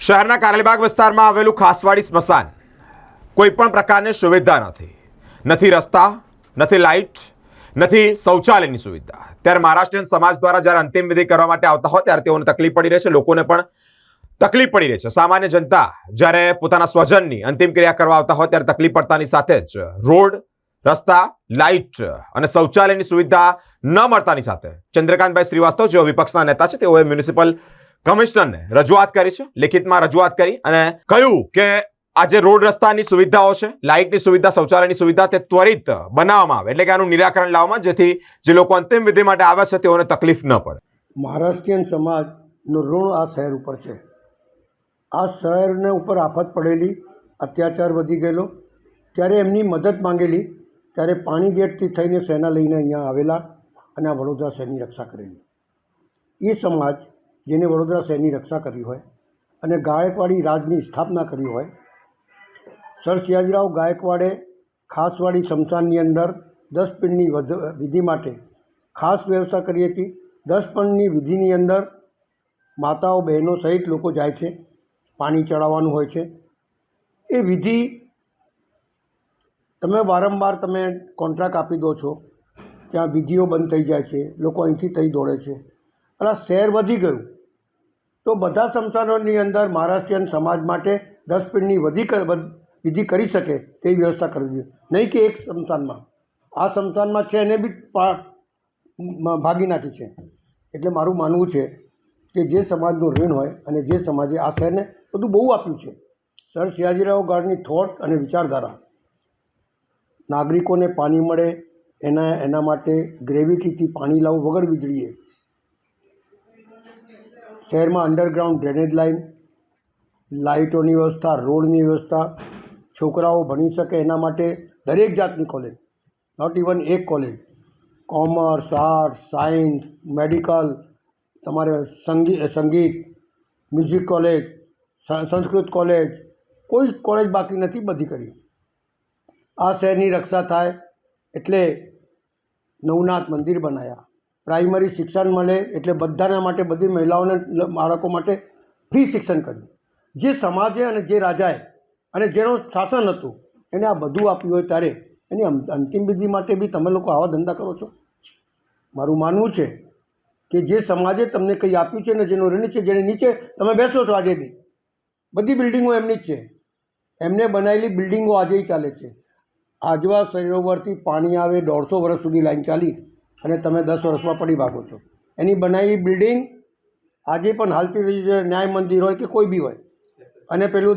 શહેરના કારેલીબાગ વિસ્તારમાં આવેલું ખાસવાડી સ્મશાન કોઈ પણ પ્રકારની સુવિધા નથી રસ્તા, નથી લાઇટ, નથી શૌચાલયની સુવિધા। ત્યારે મહારાષ્ટ્રીયન સમાજ દ્વારા જ્યારે અંતિમ વિધિ કરવા માટે આવતા હોય ત્યારે તેઓને તકલીફ પડી રહી છે, લોકોને પણ તકલીફ પડી રહી છે। સામાન્ય જનતા જ્યારે પોતાના સ્વજનની અંતિમ ક્રિયા કરવા આવતા હોય ત્યારે તકલીફ પડતાની સાથે જ રોડ, રસ્તા, લાઇટ અને શૌચાલયની સુવિધા ન મળતાની સાથે ચંદ્રકાંતભાઈ શ્રીવાસ્તવ જેઓ વિપક્ષના નેતા છે તેઓએ મ્યુનિસિપલ કમિશનરને રજૂઆત કરી છે। લેખિતમાં રજૂઆત કરી અને કહ્યું કે આ જે રોડ રસ્તાની સુવિધાઓ છે, લાઇટની સુવિધા, શૌચાલયની સુવિધા તે ત્વરિત બનાવવામાં આવે, એટલે કે આનું નિરાકરણ લાવવામાં, જેથી જે લોકો અંતિમ વિધિ માટે આવે છે તેઓને તકલીફ ન પડે। મહારાષ્ટ્રીયન સમાજનું ઋણ આ શહેર ઉપર છે। આ શહેરને ઉપર આફત પડેલી, અત્યાચાર વધી ગયેલો, ત્યારે એમની મદદ માંગેલી, ત્યારે પાણી ગેટથી થઈને સેના લઈને અહીંયા આવેલા અને આ વડોદરા શહેરની રક્ષા કરેલી। એ સમાજ જેને વડોદરા શહેરની રક્ષા કરી હોય અને ગાયકવાડી રાજની સ્થાપના કરી હોય, સર સયાજીરાવ ગાયકવાડે ખાસવાડી સ્મશાનની અંદર 10 પીણની વિધિ માટે ખાસ વ્યવસ્થા કરી હતી। 10 પીણની વિધિની અંદર માતાઓ, બહેનો સહિત લોકો જાય છે, પાણી ચડાવવાનું હોય છે। એ વિધિ તમે વારંવાર તમે કોન્ટ્રાક્ટ આપી દો છો, ત્યાં વિધિઓ બંધ થઈ જાય છે, લોકો અહીંથી થઈ દોડે છે અને આ શહેર વધી ગયું। તો બધા સ્મશાનોની અંદર મહારાષ્ટ્રીયન સમાજ માટે 10 પીણની વિધિ કરી શકે તેવી વ્યવસ્થા કરવી જોઈએ, નહીં કે એક સ્મશાનમાં, આ સ્મશાનમાં છે એને બી ભાગી નાખી છે। એટલે મારું માનવું છે કે જે સમાજનું ઋણ હોય અને જે સમાજે આ શહેરને બધું બહુ આપ્યું છે, સર સયાજીરાવ ગાર્ડની થોટ અને વિચારધારા, નાગરિકોને પાણી મળે એના માટે ગ્રેવિટીથી પાણી લાવવું વગર વીજળીએ, શહેરમાં અંડરગ્રાઉન્ડ ડ્રેનેજ લાઇન, લાઇટોની વ્યવસ્થા, રોડની વ્યવસ્થા, છોકરાઓ ભણી શકે એના માટે દરેક જાતની કોલેજ, નોટ ઇવન એક college, commerce, arts, science, medical, તમારે સંગીત, મ્યુઝિક કોલેજ, સંસ્કૃત કોલેજ, કોઈ કોલેજ બાકી નથી, બધી કરી। આ શહેરની રક્ષા થાય એટલે નવનાથ મંદિર બનાવ્યા, પ્રાઇમરી શિક્ષણ મળે એટલે બધાના માટે, બધી મહિલાઓને, બાળકો માટે ફ્રી શિક્ષણ કર્યું। જે સમાજે અને જે રાજાએ અને જેનું શાસન હતું એને આ બધું આપ્યું હોય ત્યારે એની અંતિમ વિધિ માટે બી તમે લોકો આવા ધંધા કરો છો। મારું માનવું છે કે જે સમાજે તમને કંઈ આપ્યું છે ને જેનું ઋણ છે, જેની નીચે તમે બેસો છો આજે બી, બધી બિલ્ડિંગો એમની જ છે, એમને બનાવેલી બિલ્ડિંગો આજે ચાલે છે। આજવા સરોવરથી પાણી આવે 150 વર્ષ સુધી લાઈન ચાલી અને તમે 10 વર્ષમાં પડી ભાગો છો। એની બનાવેલી બિલ્ડિંગ આજે પણ હાલતી રહી છે, ન્યાય મંદિર હોય કે કોઈ બી હોય, અને પેલું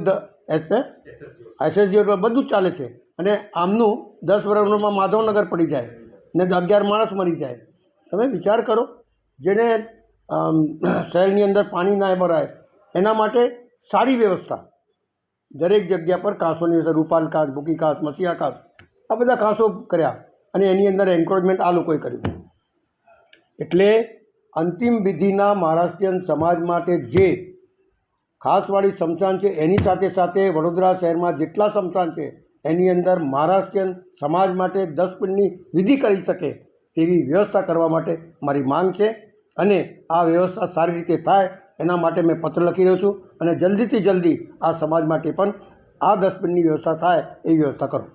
SSG બધું જ ચાલે છે। અને આમનું 10 વર્ષમાં માધવનગર પડી જાય ને 11 માણસ મરી જાય। તમે વિચાર કરો, જેને શહેરની અંદર પાણી ના ભરાય એના માટે સારી વ્યવસ્થા, દરેક જગ્યા પર કાંસોની વ્યવસ્થા, રૂપાલ કાંસ, ભૂકી કાંસ, મસીહા કાંસ, આ બધા કાંસો કર્યા અને એની અંદર એન્કરેજમેન્ટ આ લોકોએ કર્યું। એટલે અંતિમ વિધિના મહારાષ્ટ્રીયન સમાજ માટે જે ખાસવાડી સ્મશાન છે એની સાથે સાથે વડોદરા શહેરમાં જેટલા સ્મશાન છે એની અંદર મહારાષ્ટ્રીયન સમાજ માટે 10 પીણની વિધિ કરી શકે તેવી વ્યવસ્થા કરવા માટે મારી માંગ છે અને આ વ્યવસ્થા સારી રીતે થાય એના માટે મેં પત્ર લખી રહ્યો છું અને જલ્દીથી જલ્દી આ સમાજ માટે પણ આ 10 પીણની વ્યવસ્થા થાય એવી વ્યવસ્થા કરો।